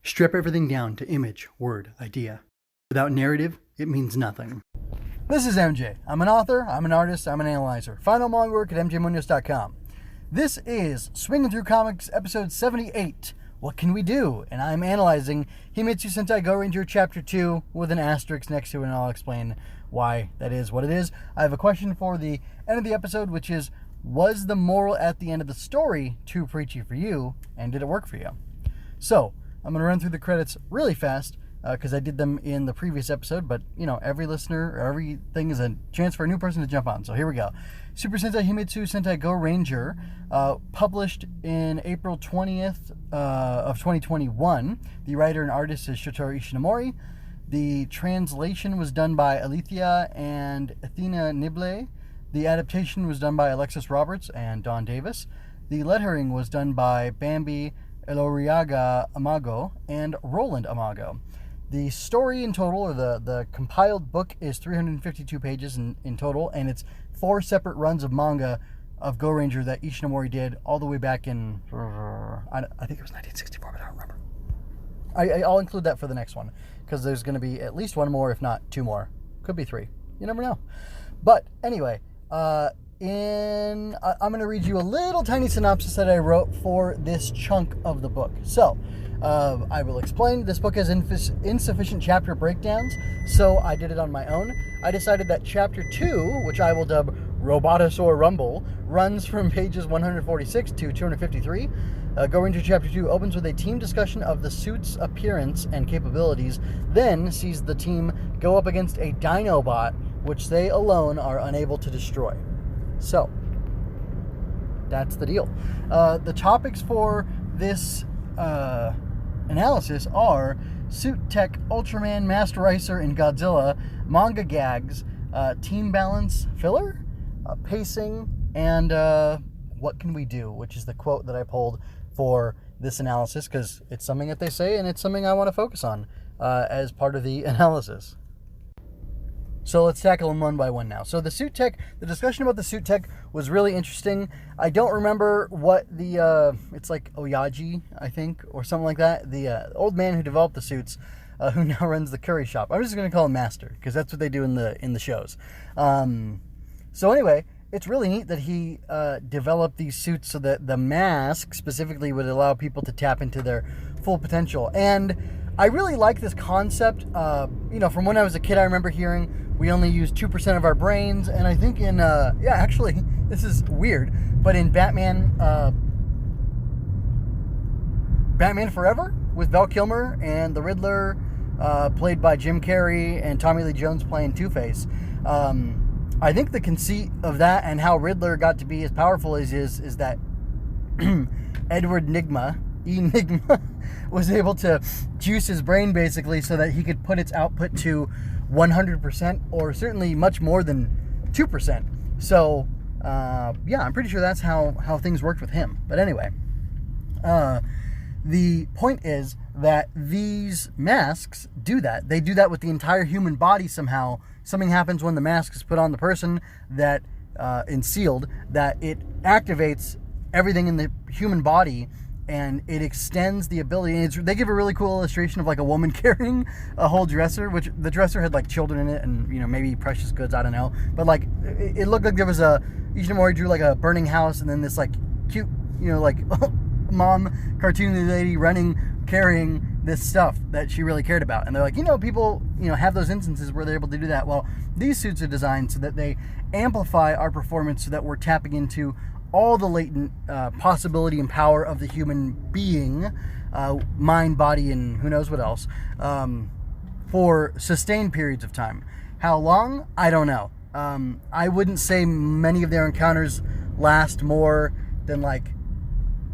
Strip everything down to image, word, idea. Without narrative, it means nothing. This is MJ. I'm an author, I'm an artist, I'm an analyzer. Find all my work at mjmunoz.com. This is Swinging Through Comics, episode 78. What can we do? And I'm analyzing Himitsu Sentai Gorenger Chapter 2 with an asterisk next to it, and I'll explain why that is what it is. I have a question for the end of the episode, which is, was the moral at the end of the story too preachy for you, and did it work for you? So, I'm going to run through the credits really fast, because I did them in the previous episode, but, you know, every listener, or everything is a chance for a new person to jump on. So here we go. Super Sentai Himitsu Sentai Gorenger, published in April 20th of 2021. The writer and artist is Shotaro Ishinomori. The translation was done by Alethea and Athena Nibley. The adaptation was done by Alexis Roberts and Don Davis. The lettering was done by Bambi, Eloriaga-Amago, and Roland Amago. The story in total, or the compiled book, is 352 pages in total, and it's 4 separate runs of manga of Gorenger that Ishinomori did all the way back in, I think it was 1964, but I don't remember. I'll include that for the next one, because there's going to be at least one more, if not 2 more. Could be 3. You never know. But anyway, I'm going to read you a little tiny synopsis that I wrote for this chunk of the book. So, I will explain. This book has insufficient chapter breakdowns, so I did it on my own. I decided that Chapter 2, which I will dub Robotosaur Rumble, runs from pages 146 to 253. Gorenger Chapter 2 opens with a team discussion of the suit's appearance and capabilities, then sees the team go up against a dinobot, which they alone are unable to destroy. So, that's the deal. The topics for this analysis are Suit Tech, Ultraman, Master Racer, and Godzilla, Manga Gags, Team Balance, Filler, Pacing, and What Can We Do, which is the quote that I pulled for this analysis, because it's something that they say, and it's something I want to focus on as part of the analysis. So let's tackle them one by one now. So the suit tech, the discussion about the suit tech was really interesting. I don't remember what the, it's like Oyaji, I think, or something like that. The old man who developed the suits, who now runs the curry shop. I'm just going to call him Master, because that's what they do in the shows. So anyway, it's really neat that he developed these suits so that the mask specifically would allow people to tap into their full potential. And I really like this concept. You know, from when I was a kid, I remember hearing we only use 2% of our brains, and I think in, actually, this is weird, but in Batman Forever, with Val Kilmer and the Riddler, played by Jim Carrey, and Tommy Lee Jones playing Two-Face, I think the conceit of that and how Riddler got to be as powerful as he is that Edward Enigma, was able to juice his brain basically so that he could put its output to 100%, or certainly much more than 2%. So, yeah, I'm pretty sure that's how things worked with him. But anyway, the point is that these masks do that. They do that with the entire human body somehow. Something happens when the mask is put on the person that, and sealed, that it activates everything in the human body, and it extends the ability. And they give a really cool illustration of like a woman carrying a whole dresser, which the dresser had like children in it and, you know, maybe precious goods, I don't know. But like, it looked like there was Ishinomori drew like a burning house, and then this like cute, you know, like mom cartoony lady carrying this stuff that she really cared about. And they're like, you know, people, you know, have those instances where they're able to do that. Well, these suits are designed so that they amplify our performance, so that we're tapping into all the latent possibility and power of the human being, mind, body, and who knows what else, for sustained periods of time. How long? I don't know. I wouldn't say many of their encounters last more than like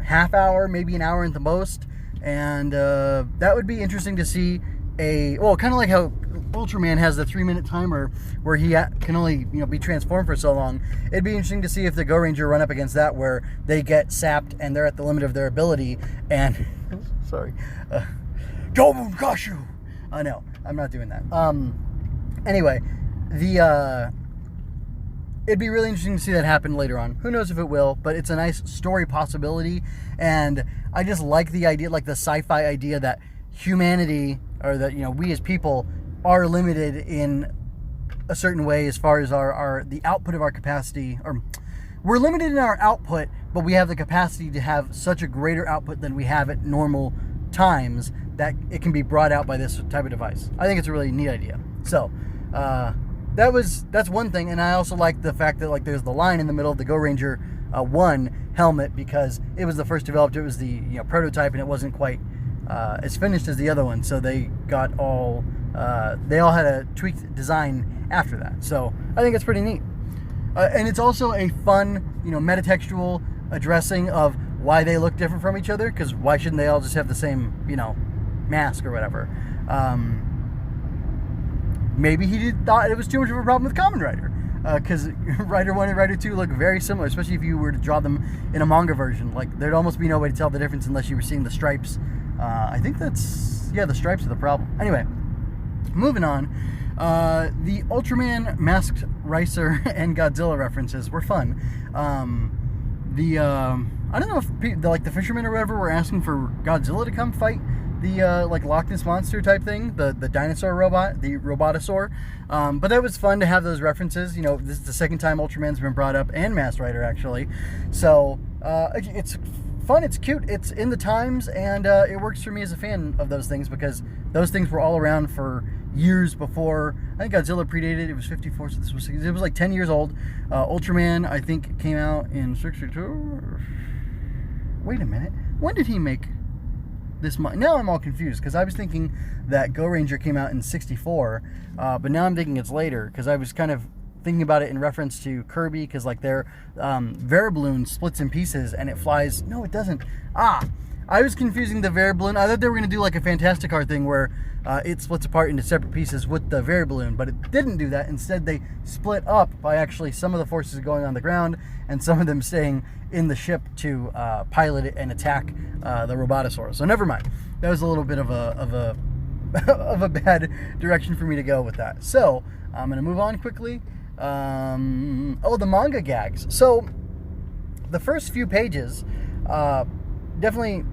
half hour, maybe an hour at the most. And that would be interesting to see kind of like how Ultraman has the 3-minute timer where he can only, you know, be transformed for so long. It'd be interesting to see if the Gorenger run up against that, where they get sapped and they're at the limit of their ability. And sorry, Dobun Kashu. No, I'm not doing that. Anyway, it'd be really interesting to see that happen later on. Who knows if it will, but it's a nice story possibility. And I just like the idea, like the sci-fi idea that humanity, or that, you know, we as people are limited in a certain way as far as the output of our capacity, or we're limited in our output, but we have the capacity to have such a greater output than we have at normal times that it can be brought out by this type of device. I think it's a really neat idea. So that's one thing. And I also like the fact that, like, there's the line in the middle of the Gorenger 1 helmet, because it was the first developed. It was the, you know, prototype, and it wasn't quite as finished as the other one, so they all had a tweaked design after that. So I think it's pretty neat. And it's also a fun, you know, metatextual addressing of why they look different from each other, because why shouldn't they all just have the same, you know, mask or whatever? Maybe he thought it was too much of a problem with Kamen Rider, because Rider 1 and Rider 2 look very similar, especially if you were to draw them in a manga version. Like, there'd almost be no way to tell the difference unless you were seeing the stripes. I think that's, yeah, the stripes are the problem. Anyway, moving on. The Ultraman, Masked Ricer, and Godzilla references were fun. I don't know if the fishermen or whatever were asking for Godzilla to come fight the like Loch Ness Monster type thing, the dinosaur robot, the Robotosaur. But that was fun to have those references. You know, this is the second time Ultraman's been brought up, and Masked Rider, actually. So it's fun, it's cute, it's in the times, and it works for me as a fan of those things, because those things were all around for years before. I think Godzilla predated. It was 54, so it was like 10 years old. Ultraman, I think, came out in 62. Wait a minute, when did he make this? Now I'm all confused, because I was thinking that Gorenger came out in 64, but now I'm thinking it's later, because I was kind of thinking about it in reference to Kirby, because, like, their Variballoon splits in pieces and it flies. No, it doesn't. I was confusing the Variballoon. I thought they were going to do like a Fantastic Car thing where it splits apart into separate pieces with the Variballoon, but it didn't do that. Instead, they split up by actually some of the forces going on the ground and some of them staying in the ship to pilot it and attack the Robotosaur. So never mind. That was a little bit of a of a bad direction for me to go with that. So I'm going to move on quickly. The Manga Gags. So the first few pages, definitely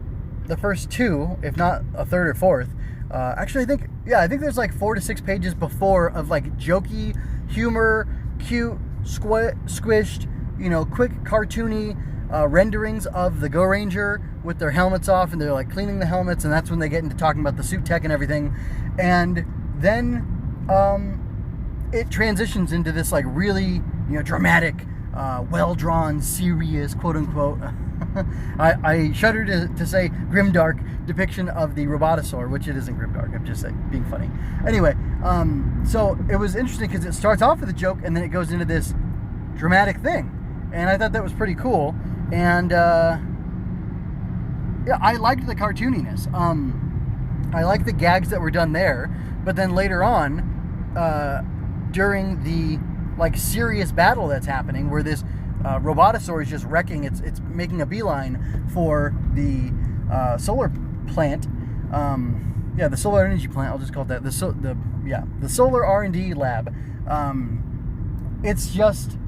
the first two, if not a third or fourth. Actually, I think there's like 4 to 6 pages before of like jokey humor, cute, squished, you know, quick cartoony renderings of the Gorenger with their helmets off, and they're like cleaning the helmets, and that's when they get into talking about the suit tech and everything. And then it transitions into this like really, you know, dramatic, well-drawn, serious, quote-unquote, I shudder to say grimdark depiction of the Robotosaur, which it isn't grimdark, I'm just being funny. Anyway, so it was interesting because it starts off with a joke and then it goes into this dramatic thing, and I thought that was pretty cool. And yeah, I liked the cartooniness. I liked the gags that were done there, but then later on, during the like serious battle that's happening, where this Robotosaur is just wrecking, it's making a beeline for the solar plant, the solar energy plant, I'll just call it that, the solar R&D lab. It's just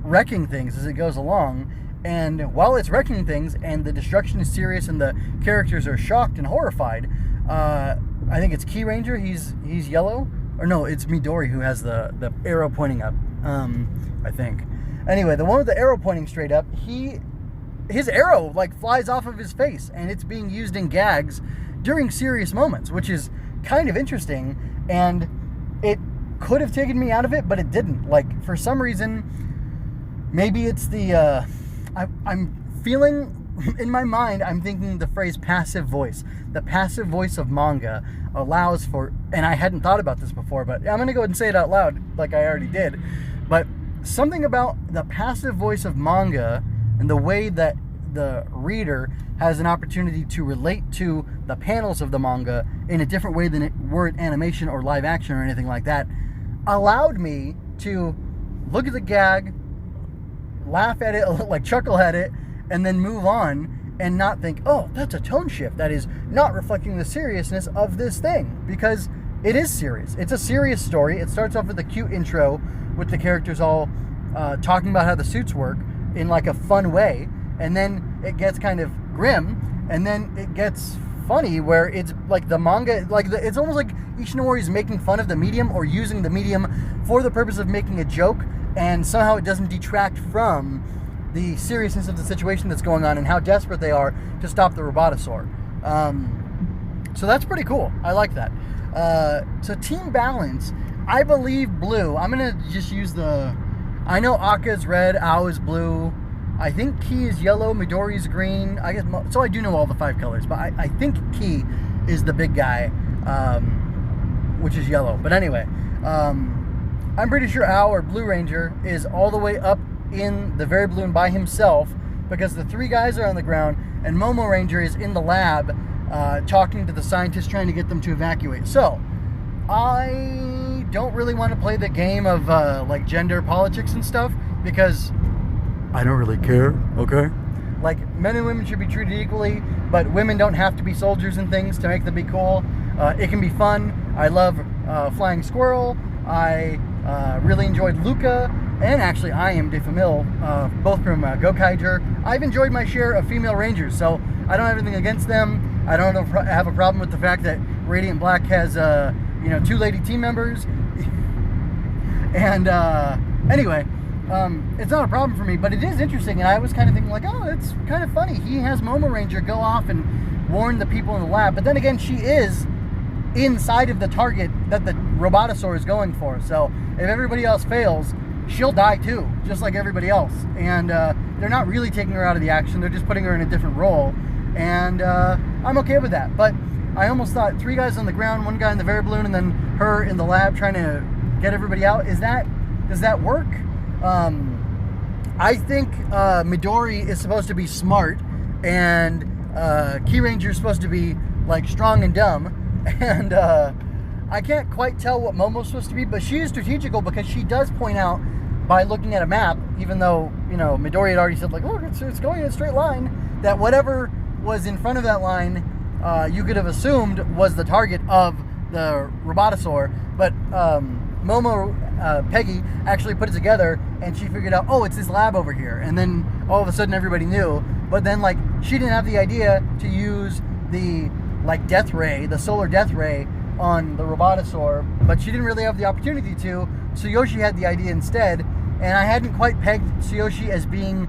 wrecking things as it goes along, and while it's wrecking things and the destruction is serious and the characters are shocked and horrified, I think it's Key Ranger, he's yellow, or no, it's Midori who has the arrow pointing up, I think. Anyway, the one with the arrow pointing straight up, his arrow like flies off of his face, and it's being used in gags during serious moments, which is kind of interesting, and it could have taken me out of it, but it didn't. Like, for some reason, maybe it's the I'm feeling in my mind, I'm thinking the phrase passive voice. The passive voice of manga allows for, and I hadn't thought about this before, but I'm going to go ahead and say it out loud like I already did, but something about the passive voice of manga and the way that the reader has an opportunity to relate to the panels of the manga in a different way than it were in animation or live action or anything like that, allowed me to look at the gag, laugh at it, like chuckle at it, and then move on and not think, oh, that's a tone shift. That is not reflecting the seriousness of this thing, because it is serious. It's a serious story. It starts off with a cute intro with the characters all talking about how the suits work in like a fun way, and then it gets kind of grim, and then it gets funny where it's like the manga, it's almost like Ishinomori is making fun of the medium or using the medium for the purpose of making a joke, and somehow it doesn't detract from the seriousness of the situation that's going on and how desperate they are to stop the Robotosaur. So that's pretty cool. I like that. So team balance, I believe blue. I'm going to just use I know Akka's red, Ao is blue. I think Ki is yellow, Midori's green. I guess so. I do know all the 5 colors, but I think Ki is the big guy, which is yellow. But anyway, I'm pretty sure Ao, or Blue Ranger, is all the way up in the very balloon by himself, because the 3 guys are on the ground, and Momo Ranger is in the lab talking to the scientists, trying to get them to evacuate. So I don't really want to play the game of like gender politics and stuff, because I don't really care, okay? Like, men and women should be treated equally, but women don't have to be soldiers and things to make them be cool. It can be fun. I love Flying Squirrel. I really enjoyed Luca, and actually I Am de Famille, both from Gokaiger. I've enjoyed my share of female rangers, so I don't have anything against them. I don't have a problem with the fact that Radiant Black has, 2 lady team members. And anyway, it's not a problem for me, but it is interesting, and I was kind of thinking like, oh, it's kind of funny. He has Momo Ranger go off and warn the people in the lab, but then again, she is inside of the target that the Robotosaur is going for. So if everybody else fails, she'll die too, just like everybody else. And they're not really taking her out of the action, they're just putting her in a different role. And I'm okay with that. But I almost thought 3 guys on the ground, 1 guy in the very balloon, and then her in the lab trying to get everybody out. Does that work? I think Midori is supposed to be smart, and Ki Ranger is supposed to be like strong and dumb. And I can't quite tell what Momo's supposed to be, but she is strategical, because she does point out by looking at a map, even though, Midori had already said, like, look, it's going in a straight line, that whatever was in front of that line, you could have assumed was the target of the Robotosaur. But Peggy actually put it together, and she figured out, oh, it's this lab over here. And then all of a sudden everybody knew. But then, like, she didn't have the idea to use the, like, death ray, the solar death ray on the Robotosaur, but she didn't really have the opportunity to. Tsuyoshi had the idea instead, and I hadn't quite pegged Tsuyoshi as being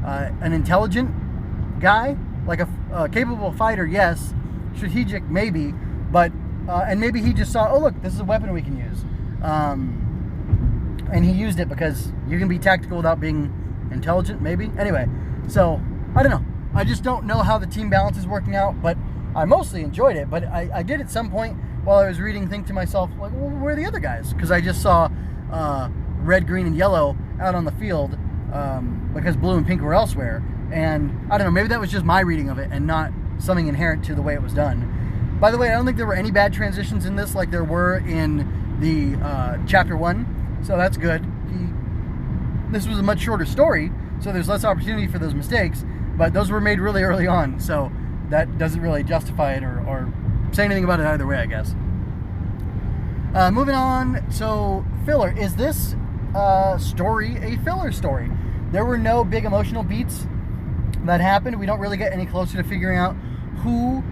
an intelligent guy, like a capable fighter, yes, strategic maybe, but and maybe he just saw, oh look, this is a weapon we can use, and he used it because you can be tactical without being intelligent, maybe. Anyway, so I don't know. I just don't know how the team balance is working out, but I mostly enjoyed it. But I did at some point while I was reading think to myself, like, well, where are the other guys? Because I just saw red, green, and yellow out on the field, because blue and pink were elsewhere. And I don't know, maybe that was just my reading of it and not something inherent to the way it was done. By the way, I don't think there were any bad transitions in this like there were in the Chapter 1, so that's good. This was a much shorter story, so there's less opportunity for those mistakes, but those were made really early on, so that doesn't really justify it or say anything about it either way, I guess. Moving on, so filler. Is this story a filler story? There were no big emotional beats that happened. We don't really get any closer to figuring out who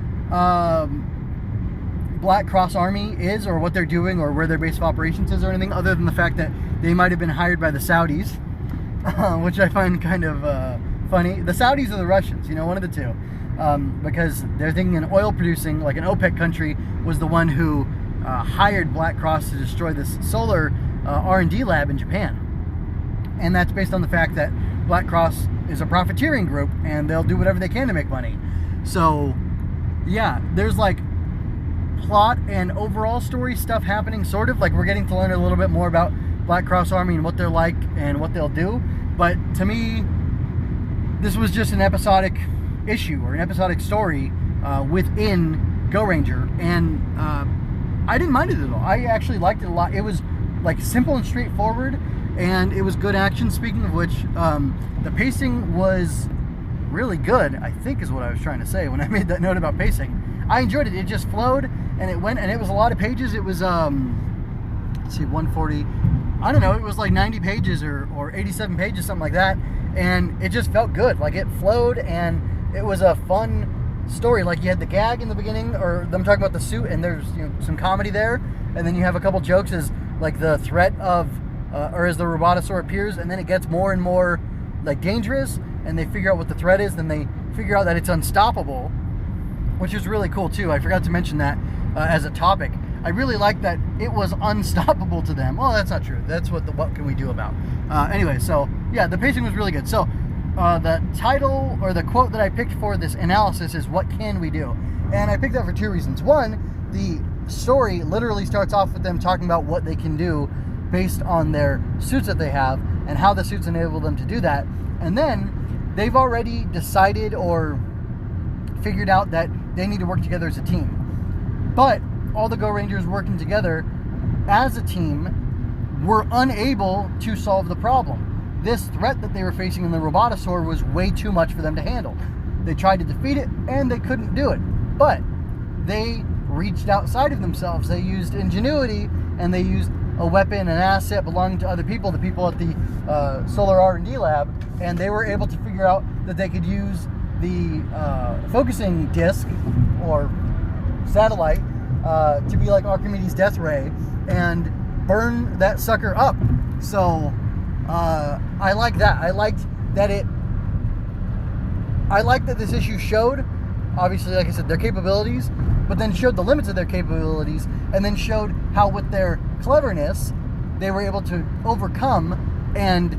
Black Cross Army is, or what they're doing, or where their base of operations is, or anything, other than the fact that they might have been hired by the Saudis, which I find kind of funny. The Saudis or the Russians, one of the two, because they're thinking an oil producing, like an OPEC country, was the one who hired Black Cross to destroy this solar R&D lab in Japan. And that's based on the fact that Black Cross is a profiteering group, and they'll do whatever they can to make money. So, yeah, there's like plot and overall story stuff happening, sort of. Like, we're getting to learn a little bit more about Black Cross Army and what they're like and what they'll do. But to me, this was just an episodic issue, or an episodic story within Gorenger. And I didn't mind it at all. I actually liked it a lot. It was like simple and straightforward, and it was good action. Speaking of which, the pacing was really good, I think is what I was trying to say when I made that note about pacing. I enjoyed it. It just flowed, and it went, and it was a lot of pages. It was, let's see, 140, I don't know, it was like 90 pages or 87 pages, something like that, and it just felt good. Like, it flowed, and it was a fun story. Like, you had the gag in the beginning, or them talking about the suit, and there's, you know, some comedy there, and then you have a couple jokes as like the threat of, or as the Robotosaur appears, and then it gets more and more like dangerous, and they figure out what the threat is, then they figure out that it's unstoppable, which is really cool too. I forgot to mention that as a topic. I really like that it was unstoppable to them. Well, that's not true. That's what can we do about. Anyway, so yeah, the pacing was really good. So the title, or the quote that I picked for this analysis is, "What can we do?" And I picked that for two reasons. One, the story literally starts off with them talking about what they can do based on their suits that they have and how the suits enable them to do that. And then they've already decided or figured out that they need to work together as a team. But all the Gorengers working together as a team were unable to solve the problem. This threat that they were facing in the Robotosaur was way too much for them to handle. They tried to defeat it, and they couldn't do it. But they reached outside of themselves. They used ingenuity, and they used a weapon, an asset belonging to other people, the people at the Solar R&D lab, and they were able to figure out that they could use the focusing disc, or satellite, to be like Archimedes' death ray and burn that sucker up. So I like that. I liked that this issue showed, obviously, like I said, their capabilities, but then showed the limits of their capabilities, and then showed how with their cleverness they were able to overcome and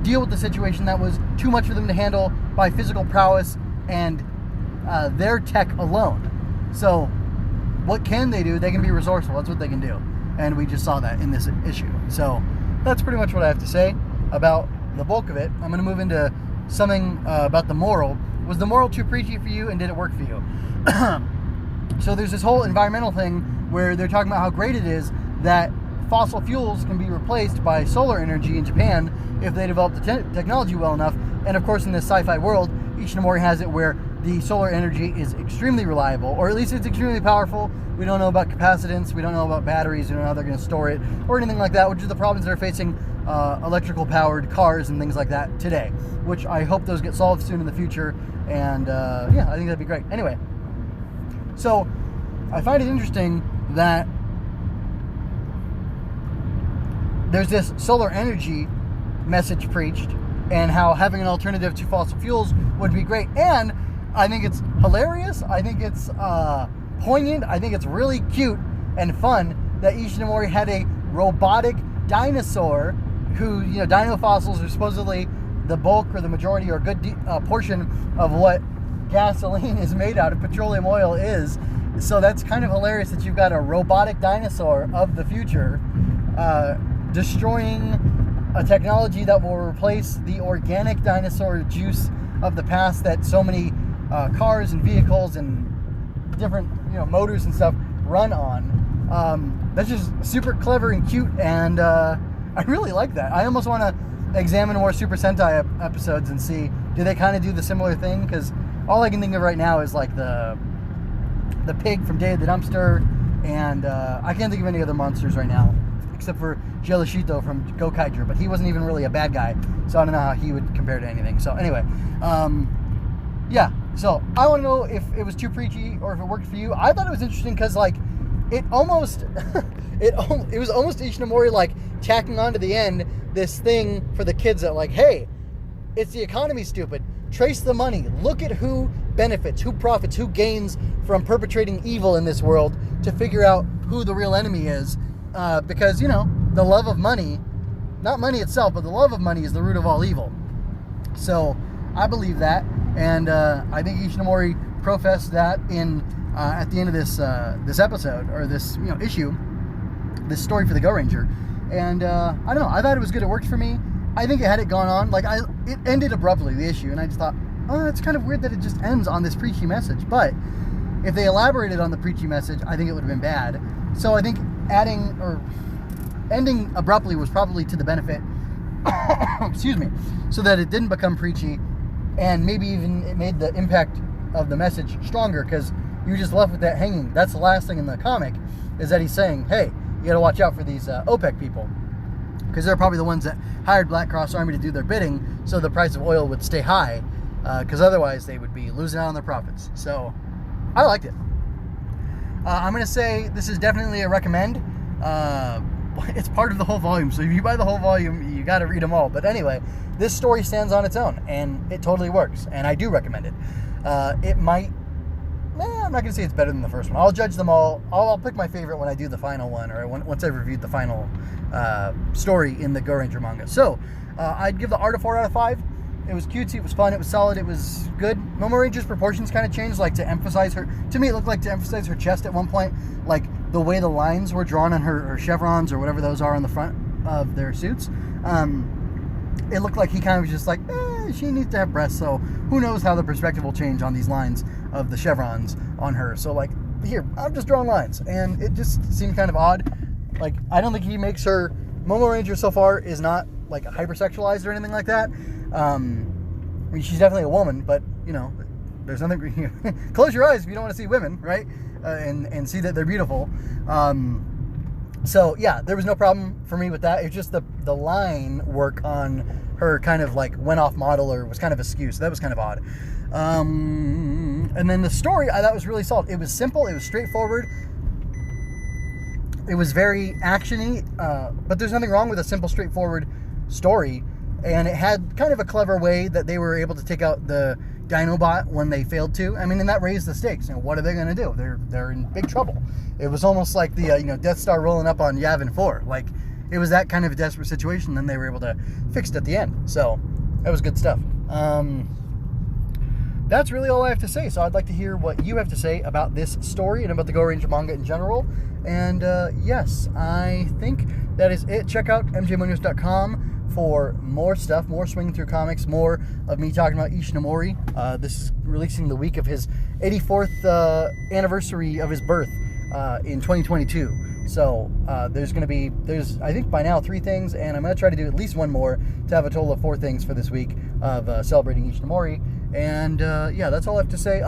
deal with the situation that was too much for them to handle by physical prowess and their tech alone. So what can they do? They can be resourceful. That's what they can do. And we just saw that in this issue. So that's pretty much what I have to say about the bulk of it. I'm going to move into something about the moral. Was the moral too preachy for you, and did it work for you? So there's this whole environmental thing where they're talking about how great it is that fossil fuels can be replaced by solar energy in Japan if they develop the technology well enough. And of course, in this sci-fi world, Ishinomori has it where the solar energy is extremely reliable, or at least it's extremely powerful. We don't know about capacitance, we don't know about batteries, we don't know how they're going to store it, or anything like that, which are the problems that are facing electrical powered cars and things like that today, which I hope those get solved soon in the future. And yeah, I think that'd be great. Anyway, so I find it interesting that there's this solar energy message preached, and how having an alternative to fossil fuels would be great. And I think it's hilarious. I think it's poignant. I think it's really cute and fun that Ishinomori had a robotic dinosaur who, you know, dino fossils are supposedly the bulk or the majority or a good portion of what gasoline is made out of, petroleum oil is. So that's kind of hilarious that you've got a robotic dinosaur of the future destroying a technology that will replace the organic dinosaur juice of the past that so many cars and vehicles and different, you know, motors and stuff run on. That's just super clever and cute, and I really like that. I almost want to examine more Super Sentai episodes and see, do they kind of do the similar thing? Because all I can think of right now is like the pig from Day of the Dumpster, and I can't think of any other monsters right now, except for Jelishito from Gokaiger, but he wasn't even really a bad guy, so I don't know how he would compare to anything. So anyway, yeah, so I want to know if it was too preachy or if it worked for you. I thought it was interesting because, like, it almost it was almost Ishinomori like tacking on to the end this thing for the kids that, like, hey, it's the economy, stupid. Trace the money. Look at who benefits, who profits, who gains from perpetrating evil in this world, to figure out who the real enemy is. Because, you know, the love of money, not money itself, but the love of money is the root of all evil. So I believe that, and I think Ishinomori professed that in at the end of this episode, or this, you know, issue, this story for the Gorenger. And I don't know, I thought it was good. It worked for me. I think had it gone on, like, it ended abruptly, the issue, and I just thought, oh, it's kind of weird that it just ends on this preachy message. But if they elaborated on the preachy message, I think it would have been bad. So I think adding or ending abruptly was probably to the benefit, excuse me, so that it didn't become preachy, and maybe even it made the impact of the message stronger, because you just left with that hanging. That's the last thing in the comic, is that he's saying, hey, you got to watch out for these OPEC people, because they're probably the ones that hired Black Cross Army to do their bidding, so the price of oil would stay high, because otherwise they would be losing out on their profits. So I liked it. I'm going to say this is definitely a recommend. It's part of the whole volume, so if you buy the whole volume, you got to read them all. But anyway, this story stands on its own, and it totally works, and I do recommend it. It might... I'm not going to say it's better than the first one. I'll judge them all. I'll pick my favorite when I do the final one, or once I've reviewed the final story in the Gorenger manga. So, I'd give the art a 4 out of 5. It was cutesy, it was fun, it was solid, it was good. Momo Ranger's proportions kind of changed, like to emphasize her... To me, it looked like to emphasize her chest at one point. Like, the way the lines were drawn on her chevrons, or whatever those are on the front of their suits. It looked like he kind of was just like, she needs to have breasts, so who knows how the perspective will change on these lines of the chevrons on her. So, like, here, I'm just drawing lines. And it just seemed kind of odd. Like, I don't think he makes her... Momo Ranger so far is not, like, hypersexualized or anything like that. I mean, she's definitely a woman, but, you know, there's nothing... Close your eyes if you don't want to see women, right? And see that they're beautiful. So, yeah, there was no problem for me with that. It's just the line work on her kind of, like, went off model or was kind of askew, so that was kind of odd. And then the story, I thought was really solid. It was simple, it was straightforward. It was very action-y, but there's nothing wrong with a simple, straightforward story. And it had kind of a clever way that they were able to take out the dinobot when they failed to. I mean, and that raised the stakes. You know, what are they going to do? They're in big trouble. It was almost like the Death Star rolling up on Yavin 4. Like, it was that kind of a desperate situation. Then they were able to fix it at the end. So that was good stuff. That's really all I have to say. So I'd like to hear what you have to say about this story and about the Gorenger manga in general. And yes, I think that is it. Check out mjmunoz.com for more stuff, more swinging through comics, more of me talking about Ishinomori. This is releasing the week of his 84th anniversary of his birth in 2022. So there's I think by now 3 things, and I'm going to try to do at least one more to have a total of 4 things for this week of celebrating Ishinomori. And yeah, that's all I have to say.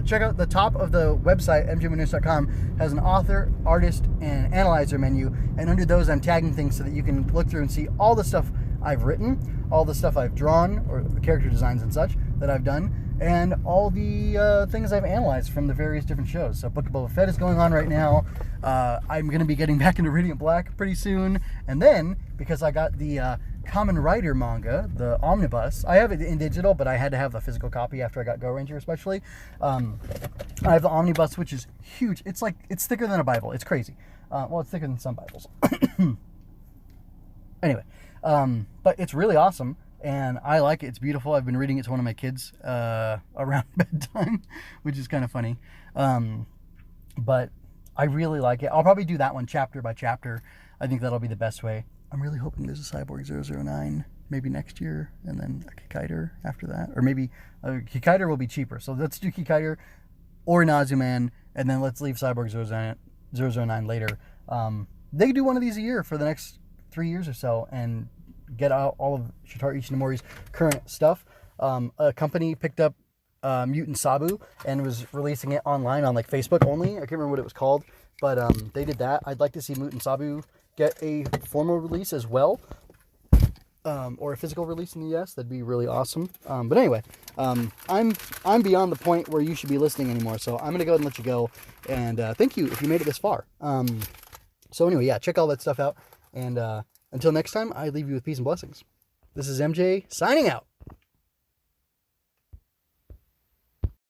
Check out the top of the website, mjmunoz.com, has an author, artist, and analyzer menu. And under those, I'm tagging things so that you can look through and see all the stuff I've written, all the stuff I've drawn, or the character designs and such that I've done, and all the things I've analyzed from the various different shows. So Book of Boba Fett is going on right now. I'm going to be getting back into Radiant Black pretty soon. And then, because I got the Kamen Rider manga, the omnibus, I have it in digital, but I had to have the physical copy after I got Gorenger especially. I have the omnibus, which is huge. It's thicker than a Bible. It's crazy. Well, it's thicker than some Bibles. Anyway, but it's really awesome, and I like it. It's beautiful. I've been reading it to one of my kids around bedtime, which is kind of funny. But I really like it. I'll probably do that one chapter by chapter. I think that'll be the best way. I'm really hoping there's a Cyborg 009 maybe next year, and then a Kikaider after that. Or maybe Kikaider will be cheaper. So let's do Kikaider or Nazuman, and then let's leave Cyborg 009 later. They do one of these a year for the next 3 years or so, and get out all of Shotaro Ishinomori's current stuff. A company picked up Mutant Sabu and was releasing it online on like Facebook only. I can't remember what it was called, but they did that. I'd like to see Mutant Sabu get a formal release as well, or a physical release in the US. That'd be really awesome. But anyway, I'm beyond the point where you should be listening anymore, so I'm gonna go ahead and let you go. And thank you if you made it this far. So anyway, yeah, check all that stuff out. And until next time, I leave you with peace and blessings. This is MJ signing out.